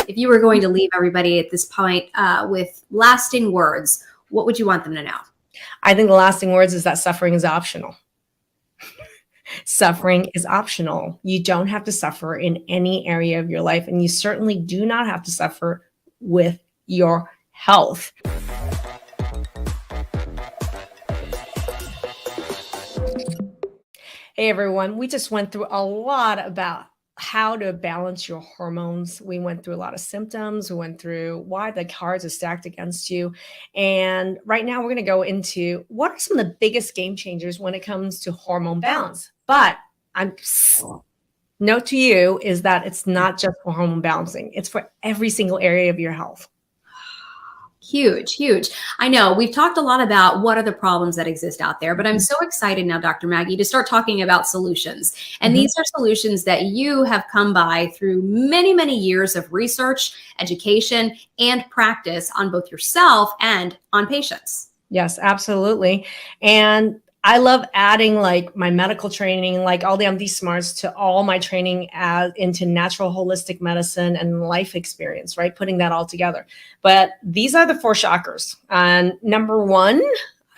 If you were going to leave everybody at this point with lasting words, what would you want them to know? I think the lasting words is that suffering is optional. Suffering is optional. You don't have to suffer in any area of your life, and you certainly do not have to suffer with your health. Hey everyone, we just went through a lot about how to balance your hormones. We went through a lot of symptoms. We went through why the cards are stacked against you. And right now we're going to go into what are some of the biggest game changers when it comes to hormone balance. But note to you is that it's not just for hormone balancing. It's for every single area of your health. Huge, huge. I know we've talked a lot about what are the problems that exist out there, but I'm so excited now, Dr. Maggie, to start talking about solutions. And these are solutions that you have come by through many, many years of research, education, and practice on both yourself and on patients. Yes, absolutely. And I love adding like my medical training, like all the MD smarts to all my training into natural holistic medicine and life experience, right? Putting that all together. But these are the 4 shockers. And number 1,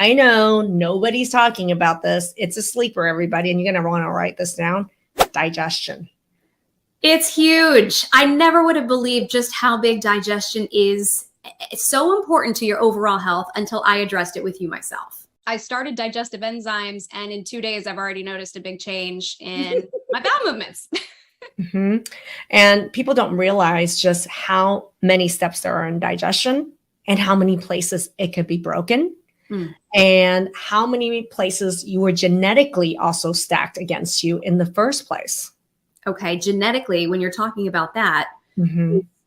I know nobody's talking about this. It's a sleeper, everybody. And you're going to want to write this down. Digestion. It's huge. I never would have believed just how big digestion is. It's so important to your overall health until I addressed it with you myself. I started digestive enzymes, and in 2 days, I've already noticed a big change in my bowel movements. And people don't realize just how many steps there are in digestion and how many places it could be broken and how many places you were genetically also stacked against you in the first place. Okay, genetically, when you're talking about that,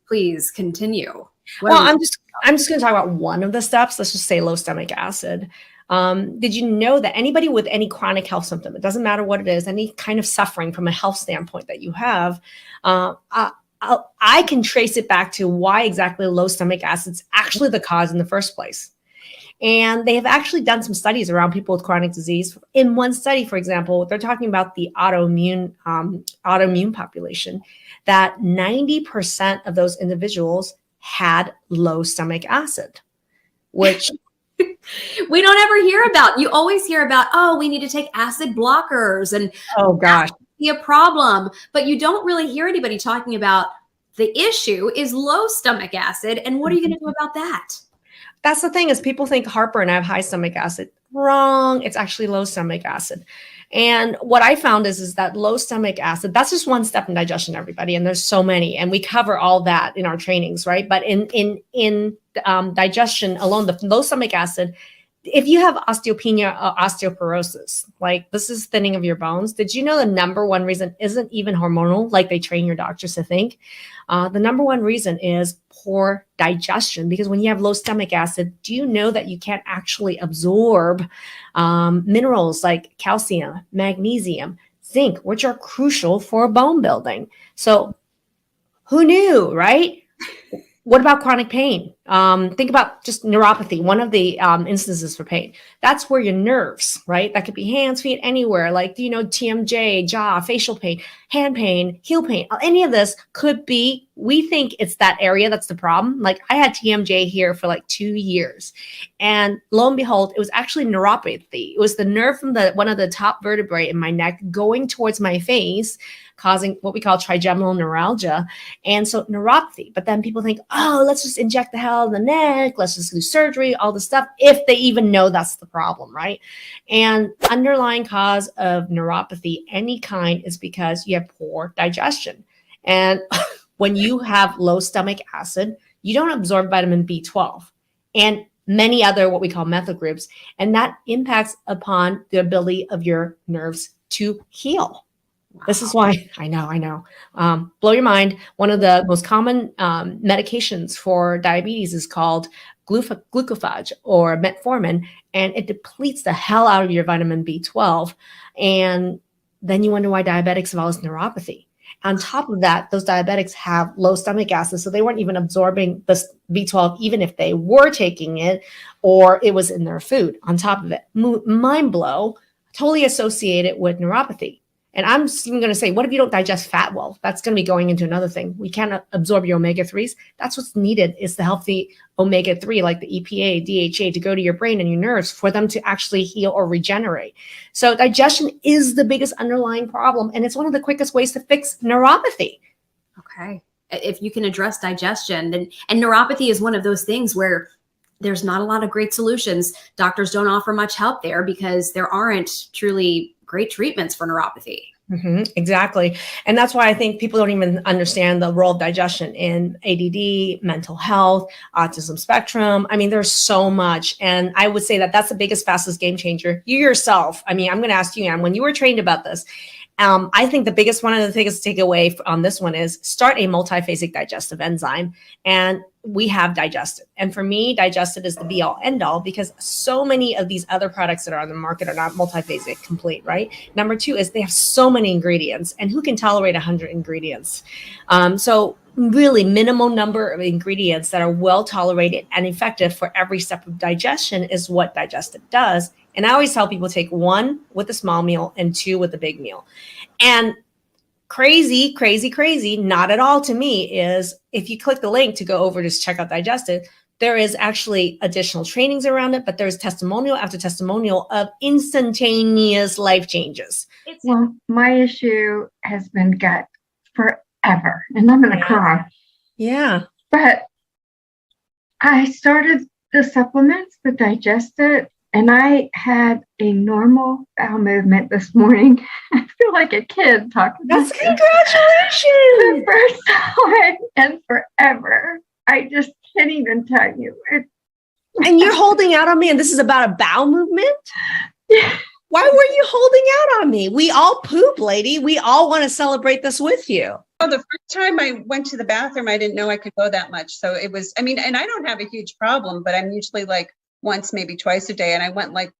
please continue. I'm just going to talk about one of the steps. Let's just say low stomach acid. Did you know that anybody with any chronic health symptom, it doesn't matter what it is, any kind of suffering from a health standpoint that you have, I can trace it back to why exactly low stomach acid is actually the cause in the first place. And they have actually done some studies around people with chronic disease. In one study, for example, they're talking about the autoimmune population, that 90% of those individuals had low stomach acid, which we don't ever hear about. You always hear about, oh, we need to take acid blockers and oh gosh, be a problem. But you don't really hear anybody talking about the issue is low stomach acid. And what are you going to do about that? That's the thing is people think heartburn, I have high stomach acid. Wrong. It's actually low stomach acid. And what I found is that low stomach acid, that's just one step in digestion, everybody. And there's so many, and we cover all that in our trainings, right? But in digestion alone, the low stomach acid, if you have osteopenia or osteoporosis, like this is thinning of your bones, did you know the number 1 reason isn't even hormonal, like they train your doctors to think? The number 1 reason is poor digestion, because when you have low stomach acid, do you know that you can't actually absorb minerals like calcium, magnesium, zinc, which are crucial for bone building? So who knew, right? What about chronic pain? Think about just neuropathy, one of the instances for pain. That's where your nerves, right? That could be hands, feet, anywhere. Like, TMJ, jaw, facial pain, hand pain, heel pain. Any of this could be, we think it's that area that's the problem. Like I had TMJ here for like 2 years. And lo and behold, it was actually neuropathy. It was the nerve from one of the top vertebrae in my neck going towards my face, causing what we call trigeminal neuralgia. And so neuropathy. But then people think, oh, let's just inject the hell in the neck. Let's just do surgery, all the stuff, if they even know that's the problem, right? And underlying cause of neuropathy, any kind, is because you have poor digestion. And when you have low stomach acid, you don't absorb vitamin B12 and many other what we call methyl groups. And that impacts upon the ability of your nerves to heal. Wow. This is why I know. Blow your mind. One of the most common medications for diabetes is called glucophage or metformin, and it depletes the hell out of your vitamin B12. And then you wonder why diabetics have all this neuropathy. On top of that, those diabetics have low stomach acid, so they weren't even absorbing the B12, even if they were taking it or it was in their food. On top of it, mind blow, totally associated with neuropathy. And I'm just even going to say, what if you don't digest fat well? That's going to be going into another thing. We can't absorb your omega-3s. That's what's needed, is the healthy omega-3, like the EPA, DHA, to go to your brain and your nerves for them to actually heal or regenerate. So digestion is the biggest underlying problem. And it's one of the quickest ways to fix neuropathy. Okay. If you can address digestion, then, and neuropathy is one of those things where there's not a lot of great solutions. Doctors don't offer much help there because there aren't truly great treatments for neuropathy. Exactly. And that's why I think people don't even understand the role of digestion in ADD, mental health, autism spectrum. I mean, there's so much. And I would say that that's the biggest, fastest game changer. You yourself, I mean, I'm going to ask you, Anne, when you were trained about this, I think the biggest, one of the things to take away on this one is start a multiphasic digestive enzyme. And we have Digested. And for me, Digested is the be all end all, because so many of these other products that are on the market are not multiphasic complete, right? Number two is they have so many ingredients, and who can tolerate 100 ingredients? So really minimal number of ingredients that are well tolerated and effective for every step of digestion is what Digested does. And I always tell people take 1 with a small meal and 2 with a big meal. And crazy, not at all to me is if you click the link to go over to check out Digested, there is actually additional trainings around it, but there's testimonial after testimonial of instantaneous life changes. Well, my issue has been gut forever, and I'm going to cry. Yeah. But I started the supplements, the Digested, and I had a normal bowel movement this morning. I feel like a kid talking. That's congratulations. The first time in forever. I just can't even tell you. And you're holding out on me, and this is about a bowel movement? Yeah. Why were you holding out on me? We all poop, lady. We all want to celebrate this with you. Oh, the first time I went to the bathroom, I didn't know I could go that much. So it was, I mean, and I don't have a huge problem, but I'm usually like once, maybe twice a day. And I went like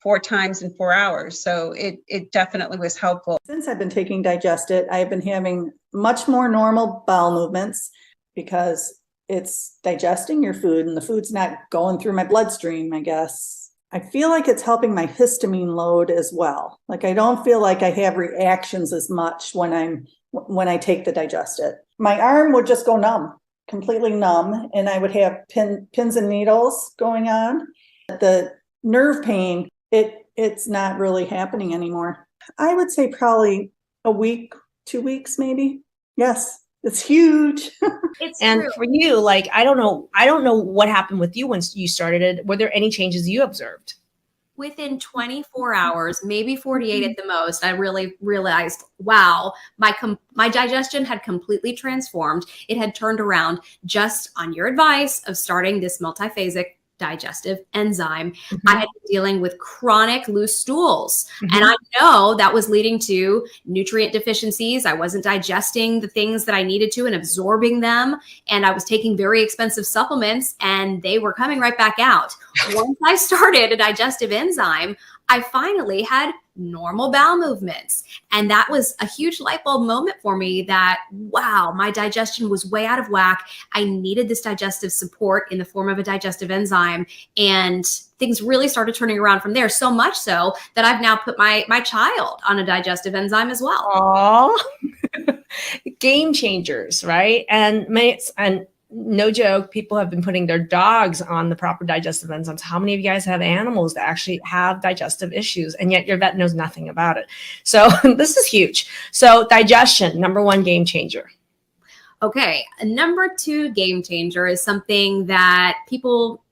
4 times in 4 hours. So it definitely was helpful. Since I've been taking Digested, I've been having much more normal bowel movements because it's digesting your food and the food's not going through my bloodstream, I guess. I feel like it's helping my histamine load as well. Like I don't feel like I have reactions as much when I take the Digested. My arm would just go numb, completely numb, and I would have pins and needles going on. The nerve pain, it's not really happening anymore. I would say probably a week, 2 weeks, maybe. Yes. It's huge. It's and true. For you, like, I don't know what happened with you once you started it. Were there any changes you observed? Within 24 hours, maybe 48 at the most, I really realized, wow, my digestion had completely transformed. It had turned around just on your advice of starting this multiphasic digestive enzyme. I had been dealing with chronic loose stools, and I know that was leading to nutrient deficiencies. I wasn't digesting the things that I needed to and absorbing them, and I was taking very expensive supplements, and they were coming right back out. Once I started a digestive enzyme, I finally had normal bowel movements. And that was a huge light bulb moment for me that, wow, my digestion was way out of whack. I needed this digestive support in the form of a digestive enzyme. And things really started turning around from there. So much so that I've now put my child on a digestive enzyme as well. Oh, game changers, right? And no joke, people have been putting their dogs on the proper digestive enzymes. How many of you guys have animals that actually have digestive issues, and yet your vet knows nothing about it? So this is huge. So digestion, number 1 game changer. Okay, a number 2 game changer is something that people,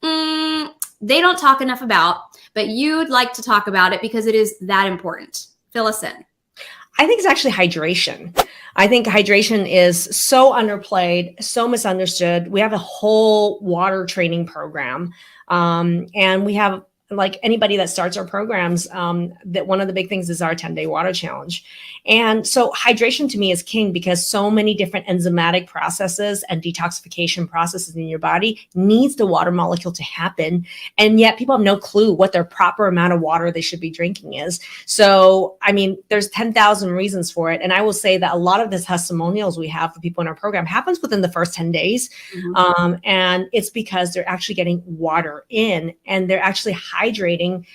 they don't talk enough about, but you'd like to talk about it because it is that important. Fill us in. I think it's actually hydration. I think hydration is so underplayed, so misunderstood. We have a whole water training program, and we have, like anybody that starts our programs, that one of the big things is our 10-day water challenge. And so hydration to me is king because so many different enzymatic processes and detoxification processes in your body needs the water molecule to happen. And yet people have no clue what their proper amount of water they should be drinking is. So, I mean, there's 10,000 reasons for it. And I will say that a lot of the testimonials we have for people in our program happens within the first 10 days. And it's because they're actually getting water in and they're actually hydrating,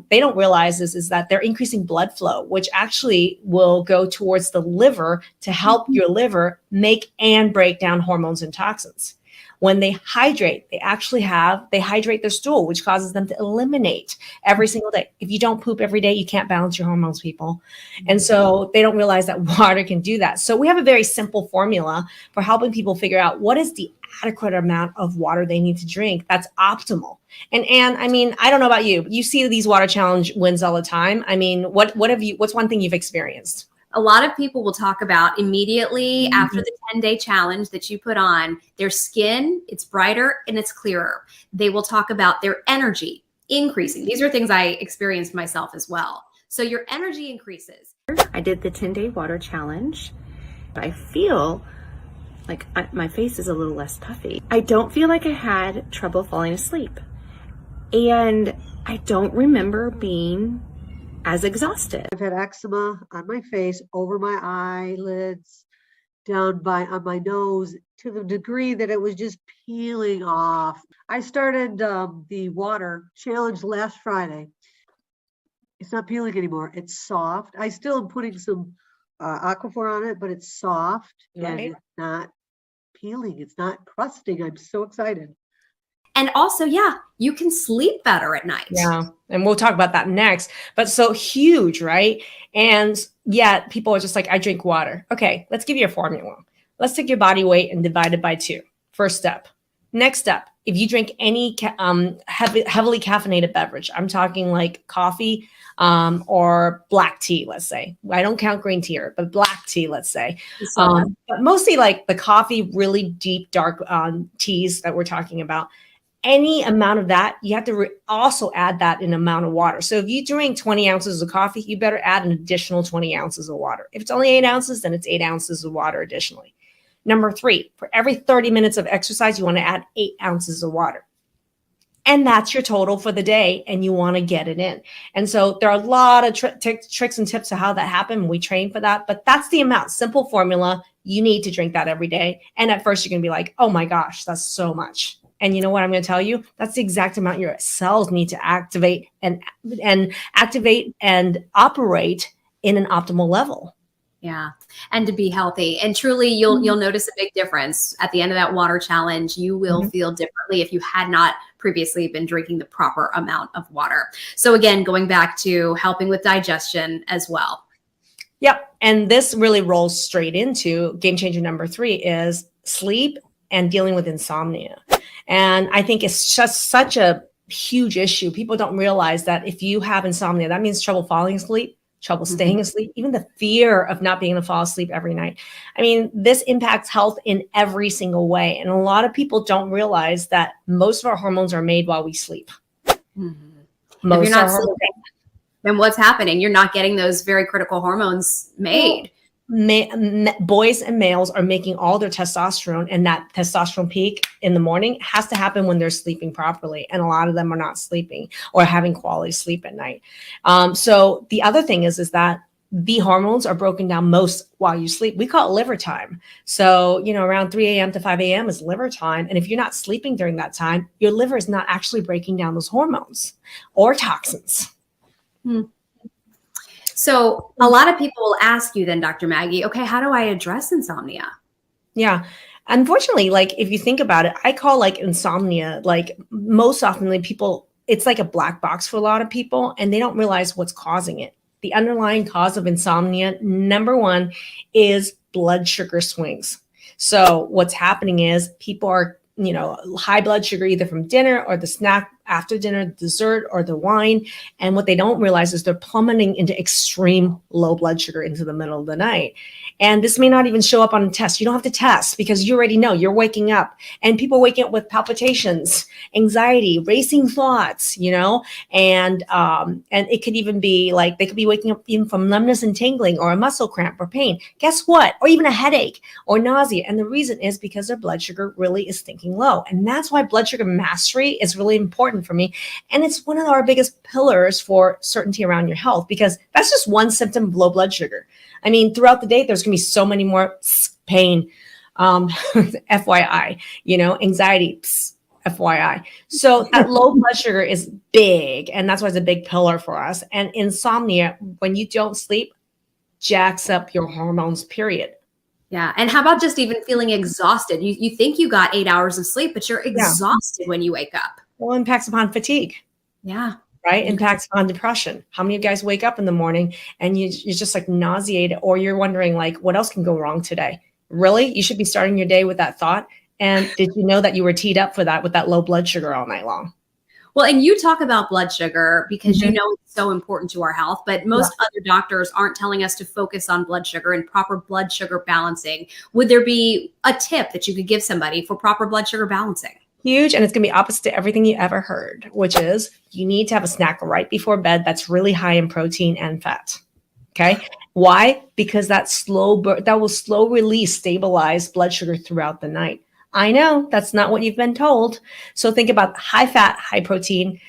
they don't realize is that they're increasing blood flow, which actually will go towards the liver to help your liver make and break down hormones and toxins. When they hydrate, they hydrate their stool, which causes them to eliminate every single day. If you don't poop every day, you can't balance your hormones, people. And so they don't realize that water can do that. So we have a very simple formula for helping people figure out what is the adequate amount of water they need to drink that's optimal. And I mean, I don't know about you, but you see these water challenge wins all the time. I mean, what's one thing you've experienced? A lot of people will talk about immediately after the 10-day challenge that you put on, their skin, it's brighter and it's clearer. They will talk about their energy increasing. These are things I experienced myself as well. So your energy increases. I did the 10-day water challenge. I feel like my face is a little less puffy. I don't feel like I had trouble falling asleep. And I don't remember being as exhausted. I've had eczema on my face, over my eyelids, down on my nose, to the degree that it was just peeling off. I started the water challenge last Friday. It's not peeling anymore. It's soft. I still am putting some Aquaphor on it, but it's soft and it's not peeling. It's not crusting. I'm so excited. And also, yeah, you can sleep better at night. Yeah. And we'll talk about that next. But so huge, right? And yet people are just like, I drink water. Okay, let's give you a formula. Let's take your body weight and divide it by 2. First step. Next step, if you drink any heavily caffeinated beverage, I'm talking like coffee or black tea, let's say. I don't count green tea here, but black tea, let's say. But mostly like the coffee, really deep, dark teas that we're talking about. Any amount of that, you have to also add that in amount of water. So if you drink 20 ounces of coffee, you better add an additional 20 ounces of water. If it's only 8 ounces, then it's 8 ounces of water additionally. Number 3, for every 30 minutes of exercise, you want to add 8 ounces of water. And that's your total for the day, and you want to get it in. And so there are a lot of tricks and tips to how that happens. We train for that, but that's the amount. Simple formula. You need to drink that every day. And at first, you're going to be like, oh my gosh, that's so much. And you know what I'm going to tell you? That's the exact amount your cells need to activate and operate in an optimal level. Yeah. And to be healthy. And truly, you'll notice a big difference at the end of that water challenge. You will feel differently if you had not previously been drinking the proper amount of water. So again, going back to helping with digestion as well. Yep. And this really rolls straight into game changer number 3 is sleep and dealing with insomnia. And I think it's just such a huge issue. People don't realize that if you have insomnia, that means trouble falling asleep, trouble staying asleep, even the fear of not being able to fall asleep every night. I mean, this impacts health in every single way. And a lot of people don't realize that most of our hormones are made while we sleep. If you're not sleeping, then what's happening? You're not getting those very critical hormones made. Boys and males are making all their testosterone, and that testosterone peak in the morning has to happen when they're sleeping properly. And a lot of them are not sleeping or having quality sleep at night. So the other thing is that the hormones are broken down most while you sleep. We call it liver time. So, around 3 a.m. to 5 a.m. is liver time. And if you're not sleeping during that time, your liver is not actually breaking down those hormones or toxins. So a lot of people will ask you then, Dr. Maggie, okay, how do I address insomnia? Yeah. Unfortunately, like if you think about it, I call like insomnia, like most often people, it's like a black box for a lot of people and they don't realize what's causing it. The underlying cause of insomnia, number 1, is blood sugar swings. So what's happening is people are, high blood sugar either from dinner or the snack after dinner, the dessert or the wine. And what they don't realize is they're plummeting into extreme low blood sugar into the middle of the night. And this may not even show up on a test. You don't have to test because you already know you're waking up, and people waking up with palpitations, anxiety, racing thoughts, and it could even be like they could be waking up even from numbness and tingling or a muscle cramp or pain. Guess what? Or even a headache or nausea. And the reason is because their blood sugar really is thinking low. And that's why blood sugar mastery is really important for me. And it's one of our biggest pillars for certainty around your health, because that's just one symptom of low blood sugar. I mean, throughout the day, there's going to be so many more pain, FYI, anxiety, FYI. So that low blood sugar is big, and that's why it's a big pillar for us. And insomnia, when you don't sleep, jacks up your hormones, period. Yeah. And how about just even feeling exhausted? You think you got 8 hours of sleep, but you're exhausted when you wake up. Well, impacts upon fatigue. Yeah. Right? Impacts on depression. How many of you guys wake up in the morning and you're just like nauseated, or you're wondering like, what else can go wrong today? Really? You should be starting your day with that thought. And did you know that you were teed up for that with that low blood sugar all night long? Well, and you talk about blood sugar because you know it's so important to our health, but most other doctors aren't telling us to focus on blood sugar and proper blood sugar balancing. Would there be a tip that you could give somebody for proper blood sugar balancing? Huge. And it's going to be opposite to everything you ever heard, which is you need to have a snack right before bed that's really high in protein and fat. Okay. Why? Because that will slow release, stabilize blood sugar throughout the night. I know that's not what you've been told. So think about high fat, high protein.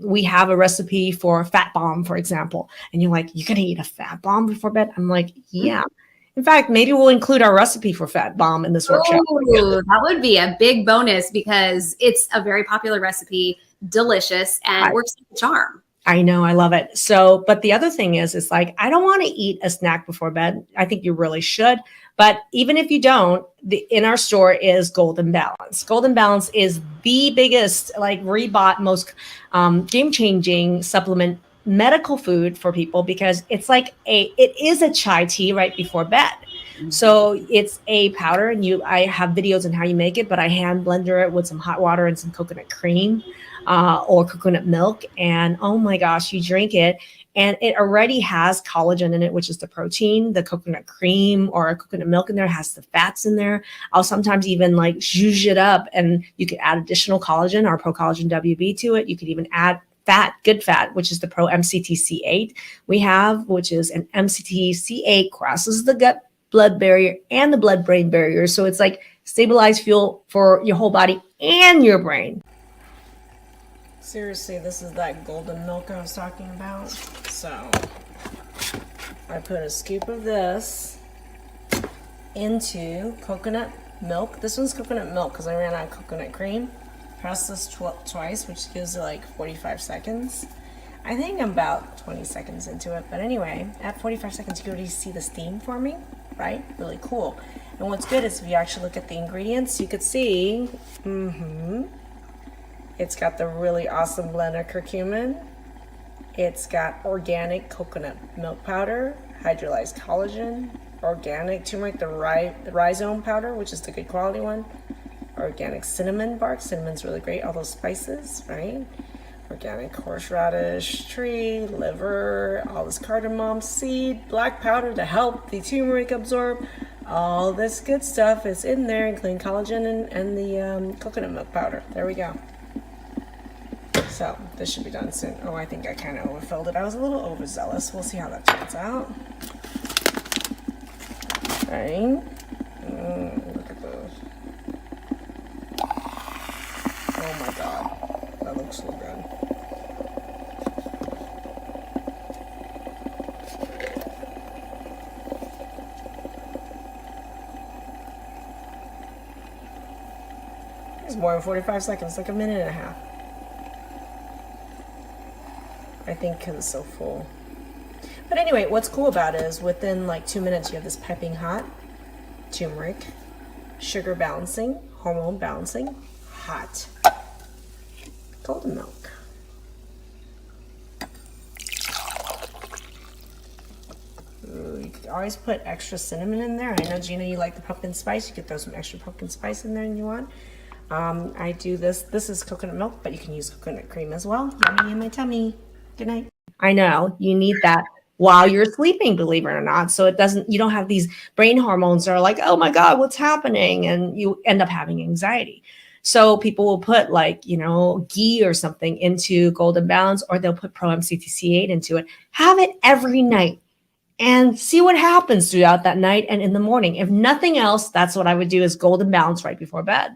We have a recipe for fat bomb, for example. And you're like, you're going to eat a fat bomb before bed? I'm like, yeah. In fact, maybe we'll include our recipe for fat bomb in this workshop. Ooh, that would be a big bonus because it's a very popular recipe, delicious, and works like a charm. I know. I love it. So, but the other thing is like, I don't want to eat a snack before bed. I think you really should. But even if you don't, in our store is Golden Balance. Golden Balance is the biggest, like rebought, most game-changing supplement medical food for people because it's like it is a chai tea right before bed. So it's a powder, and I have videos on how you make it, but I hand blender it with some hot water and some coconut cream or coconut milk. And oh my gosh, you drink it and it already has collagen in it, which is the protein. The coconut cream or coconut milk in there has the fats in there. I'll sometimes even like zhuzh it up, and you could add additional collagen or Pro Collagen WB to it. You could even add fat, good fat, which is the Pro MCTC8 we have, which is an MCTC8 crosses the gut blood barrier and the blood brain barrier. So it's like stabilized fuel for your whole body and your brain. Seriously, this is that golden milk I was talking about. So I put a scoop of this into coconut milk. This one's coconut milk because I ran out of coconut cream. Press this twice, which gives it like 45 seconds. I think I'm about 20 seconds into it. But anyway, at 45 seconds, you can already see the steam forming, right? Really cool. And what's good is if you actually look at the ingredients, you could see, it's got the really awesome blend of curcumin. It's got organic coconut milk powder, hydrolyzed collagen, organic turmeric, the rhizome powder, which is the good quality one. Organic cinnamon bark. Cinnamon's really great. All those spices, right? Organic horseradish tree, liver, all this cardamom seed, black powder to help the turmeric absorb. All this good stuff is in there, including collagen and the coconut milk powder. There we go. So this should be done soon. Oh, I think I kind of overfilled it. I was a little overzealous. We'll see how that turns out. All right. Look at those. Oh my God, that looks so good. It's more than 45 seconds, like a minute and a half. I think because it's so full. But anyway, what's cool about it is within like 2 minutes, you have this piping hot turmeric, sugar balancing, hormone balancing, hot golden milk. Ooh, you could always put extra cinnamon in there. I know, Gina, you like the pumpkin spice. You could throw some extra pumpkin spice in there if you want. I do this. This is coconut milk, but you can use coconut cream as well. Yummy in my tummy. Good night. I know you need that while you're sleeping, believe it or not. So you don't have these brain hormones that are like, oh my God, what's happening? And you end up having anxiety. So people will put like, ghee or something into Golden Balance, or they'll put Pro MCTC8 into it. Have it every night and see what happens throughout that night and in the morning. If nothing else, that's what I would do is Golden Balance right before bed.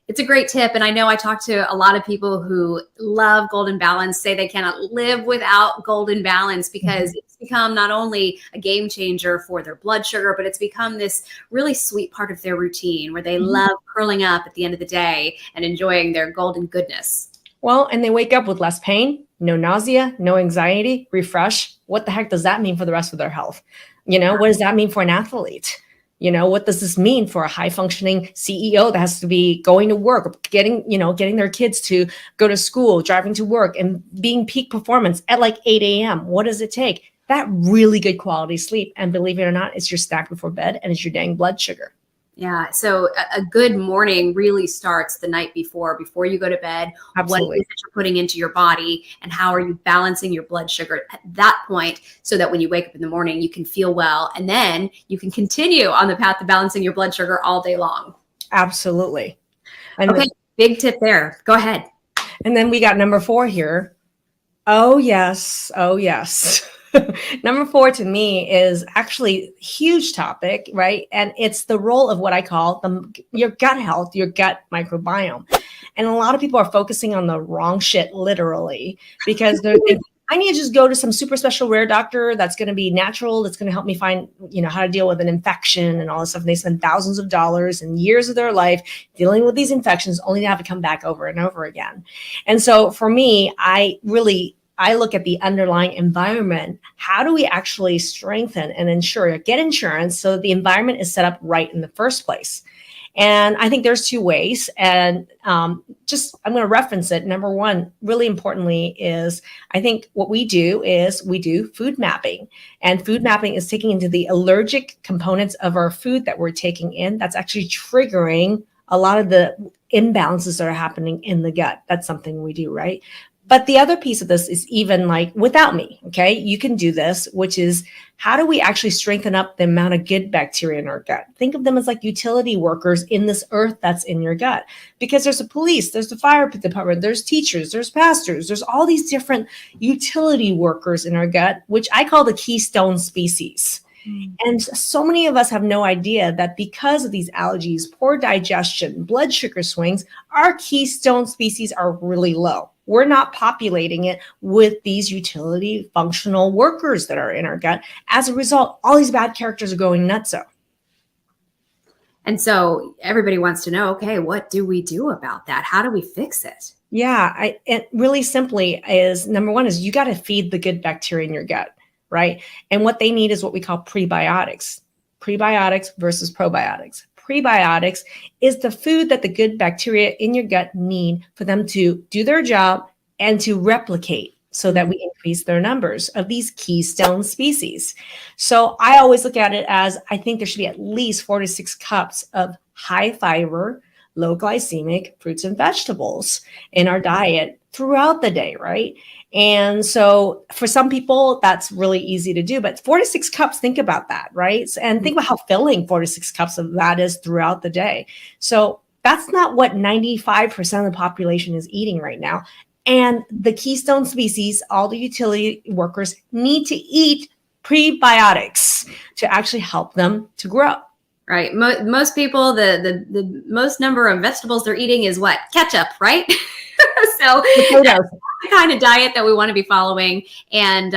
It's a great tip. And I know I talk to a lot of people who love Golden Balance, say they cannot live without Golden Balance because it's it's become not only a game changer for their blood sugar, but it's become this really sweet part of their routine where they love curling up at the end of the day and enjoying their golden goodness. Well, and they wake up with less pain, no nausea, no anxiety, refresh. What the heck does that mean for the rest of their health? You know, what does that mean for an athlete? You know, what does this mean for a high functioning CEO that has to be going to work, getting their kids to go to school, driving to work, and being peak performance at like 8 a.m.? What does it take? That really good quality sleep. And believe it or not, it's your snack before bed and it's your dang blood sugar. Yeah. So a good morning really starts the night before you go to bed. Absolutely. What is it you're putting into your body and how are you balancing your blood sugar at that point so that when you wake up in the morning, you can feel well. And then you can continue on the path to balancing your blood sugar all day long. Absolutely. And okay. Big tip there. Go ahead. And then we got number 4 here. Oh, yes. Oh, yes. Number 4 to me is actually a huge topic, right? And it's the role of what I call your gut health, your gut microbiome. And a lot of people are focusing on the wrong shit, literally, because they're thinking, I need to just go to some super special rare doctor that's going to be natural, that's going to help me find, how to deal with an infection and all this stuff. And they spend thousands of dollars and years of their life dealing with these infections only to have it come back over and over again. And so for me, I look at the underlying environment. How do we actually strengthen and get insurance so that the environment is set up right in the first place? And I think there's 2 ways. And I'm going to reference it. Number 1, really importantly, is I think what we do is we do food mapping. And food mapping is taking into the allergic components of our food that we're taking in. That's actually triggering a lot of the imbalances that are happening in the gut. That's something we do, right? But the other piece of this is even like without me, okay, you can do this, which is how do we actually strengthen up the amount of good bacteria in our gut? Think of them as like utility workers in this earth that's in your gut, because there's the police, there's the fire department, there's teachers, there's pastors, there's all these different utility workers in our gut, which I call the keystone species. And so many of us have no idea that because of these allergies, poor digestion, blood sugar swings, our keystone species are really low. We're not populating it with these utility functional workers that are in our gut. As a result, all these bad characters are going nutso. And so everybody wants to know, okay, what do we do about that? How do we fix it? Yeah, it really simply is, number 1 is you got to feed the good bacteria in your gut, right? And what they need is what we call prebiotics. Prebiotics versus probiotics. Prebiotics is the food that the good bacteria in your gut need for them to do their job and to replicate so that we increase their numbers of these keystone species. So I always look at it as I think there should be at least 4 to 6 cups of high fiber, low glycemic fruits and vegetables in our diet throughout the day, right? And so for some people, that's really easy to do, but 4 to 6 cups, think about that, right? And think about how filling 4 to 6 cups of that is throughout the day. So that's not what 95% of the population is eating right now. And the keystone species, all the utility workers need to eat prebiotics to actually help them to grow. Right. Most people, the most number of vegetables they're eating is what? Ketchup, right? So that's the kind of diet that we want to be following. And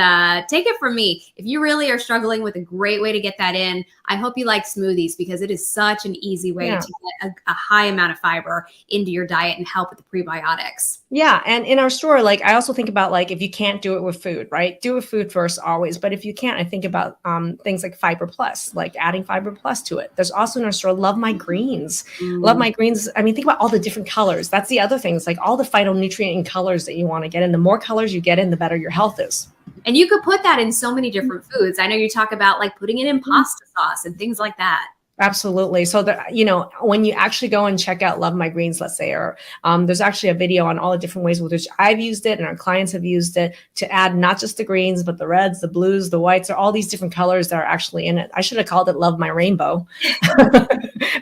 take it from me, if you really are struggling with a great way to get that in, I hope you like smoothies, because it is such an easy way to get a high amount of fiber into your diet and help with the prebiotics. Yeah. And in our store, like I also think about like, if you can't do it with food, right? Do it with food first always. But if you can't, I think about things like Fiber Plus, like adding Fiber Plus to it. There's also in our store, Love My Greens. Love My Greens. I mean, think about all the different colors. That's the other thing. It's like all the phytonutrient and colors that you want to get in. The more colors you get in, the better your health is. And you could put that in so many different foods. I know you talk about like putting it in pasta sauce and things like that. Absolutely. So that, when you actually go and check out Love My Greens, let's say, or there's actually a video on all the different ways with which I've used it and our clients have used it to add not just the greens, but the reds, the blues, the whites, or all these different colors that are actually in it. I should have called it Love My Rainbow,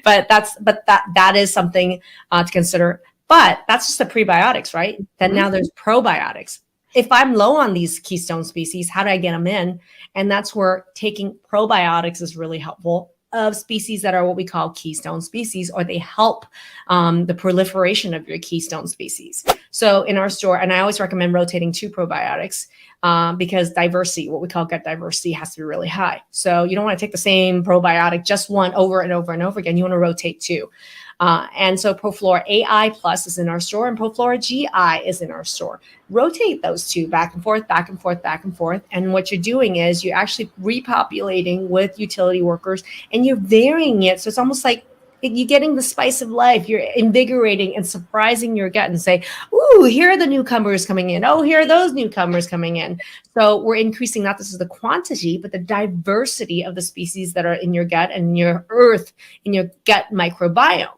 but that is something to consider. But that's just the prebiotics, right? Then now there's probiotics. If I'm low on these keystone species, how do I get them in? And that's where taking probiotics is really helpful. of species that are what we call keystone species, or they help the proliferation of your keystone species. So in our store, and I always recommend rotating 2 probiotics because diversity, what we call gut diversity, has to be really high. So you don't want to take the same probiotic, just one over and over and over again. You want to rotate 2. And so ProFlora AI Plus is in our store, and ProFlora GI is in our store. Rotate those 2 back and forth, back and forth, back and forth. And what you're doing is you're actually repopulating with utility workers, and you're varying it. So it's almost like you're getting the spice of life. You're invigorating and surprising your gut and say, ooh, here are the newcomers coming in. Oh, here are those newcomers coming in. So we're increasing not just the quantity, but the diversity of the species that are in your gut and in your earth, in your gut microbiome.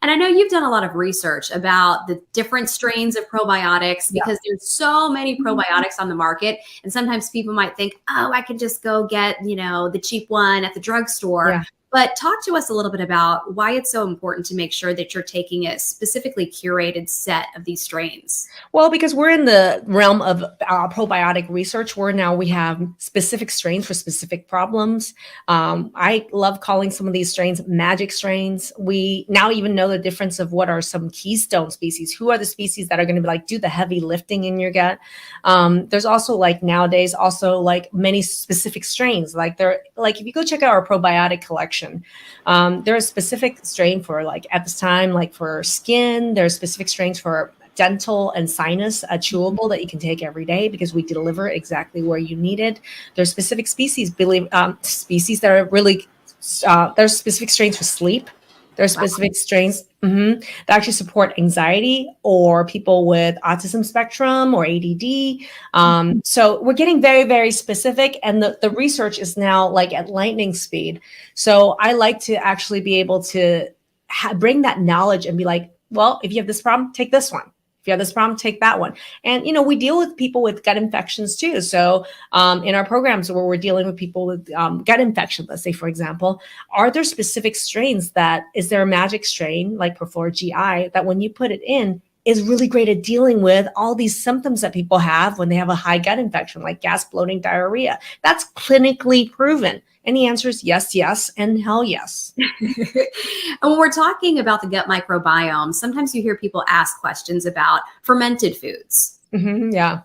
And I know you've done a lot of research about the different strains of probiotics because there's so many probiotics on the market. And sometimes people might think, oh, I could just go get, the cheap one at the drugstore. Yeah. But talk to us a little bit about why it's so important to make sure that you're taking a specifically curated set of these strains. Well, because we're in the realm of probiotic research, where now we have specific strains for specific problems. I love calling some of these strains magic strains. We now even know the difference of what are some keystone species. Who are the species that are going to do the heavy lifting in your gut? There's also nowadays many specific strains. If you go check out our probiotic collection, there's a specific strain for at this time, for skin. There's specific strains for dental and sinus, a chewable that you can take every day because we deliver exactly where you need it. There's specific species that are really, there's specific strains for sleep. There's specific strains that actually support anxiety or people with autism spectrum or ADD. So we're getting very, very specific, and the research is now at lightning speed. So I like to actually be able to bring that knowledge and be like, well, if you have this problem, take this one. If you have this problem, take that one. And, we deal with people with gut infections too. So in our programs where we're dealing with people with gut infection, let's say, for example, are there specific strains is there a magic strain like ProFlora GI that when you put it in is really great at dealing with all these symptoms that people have when they have a high gut infection, like gas, bloating, diarrhea? That's clinically proven. And the answer is yes, yes, and hell yes. And when we're talking about the gut microbiome, sometimes you hear people ask questions about fermented foods. Yeah.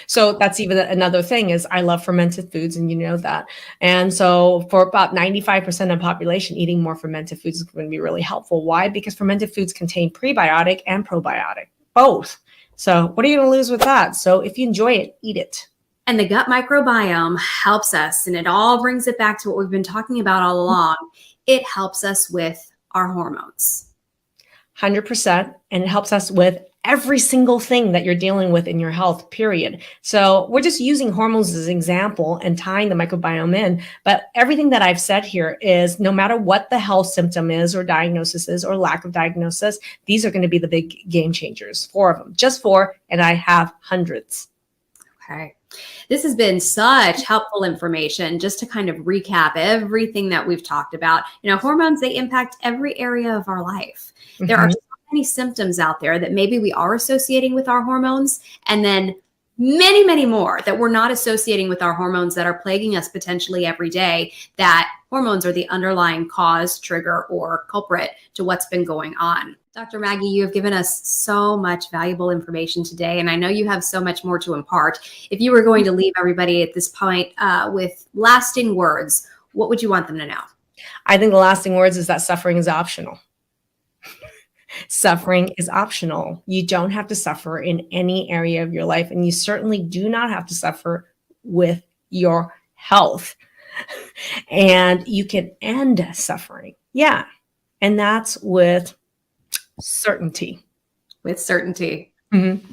So that's even another thing is I love fermented foods, and you know that. And so for about 95% of the population, eating more fermented foods is going to be really helpful. Why? Because fermented foods contain prebiotic and probiotic, both. So what are you going to lose with that? So if you enjoy it, eat it. And the gut microbiome helps us, and it all brings it back to what we've been talking about all along. It helps us with our hormones. 100%. And it helps us with every single thing that you're dealing with in your health, period. So we're just using hormones as an example and tying the microbiome in. But everything that I've said here is no matter what the health symptom is or diagnosis is or lack of diagnosis, these are going to be the big game changers. 4 of them, just 4. And I have hundreds. Okay. This has been such helpful information just to kind of recap everything that we've talked about. Hormones, they impact every area of our life. There are so many symptoms out there that maybe we are associating with our hormones, and then many, many more that we're not associating with our hormones that are plaguing us potentially every day, that hormones are the underlying cause, trigger, or culprit to what's been going on. Dr. Maggie, you have given us so much valuable information today, and I know you have so much more to impart. If you were going to leave everybody at this point with lasting words, what would you want them to know? I think the lasting words is that suffering is optional. Suffering is optional. You don't have to suffer in any area of your life, and you certainly do not have to suffer with your health. And you can end suffering. Yeah. And that's with certainty. With certainty. Mm-hmm.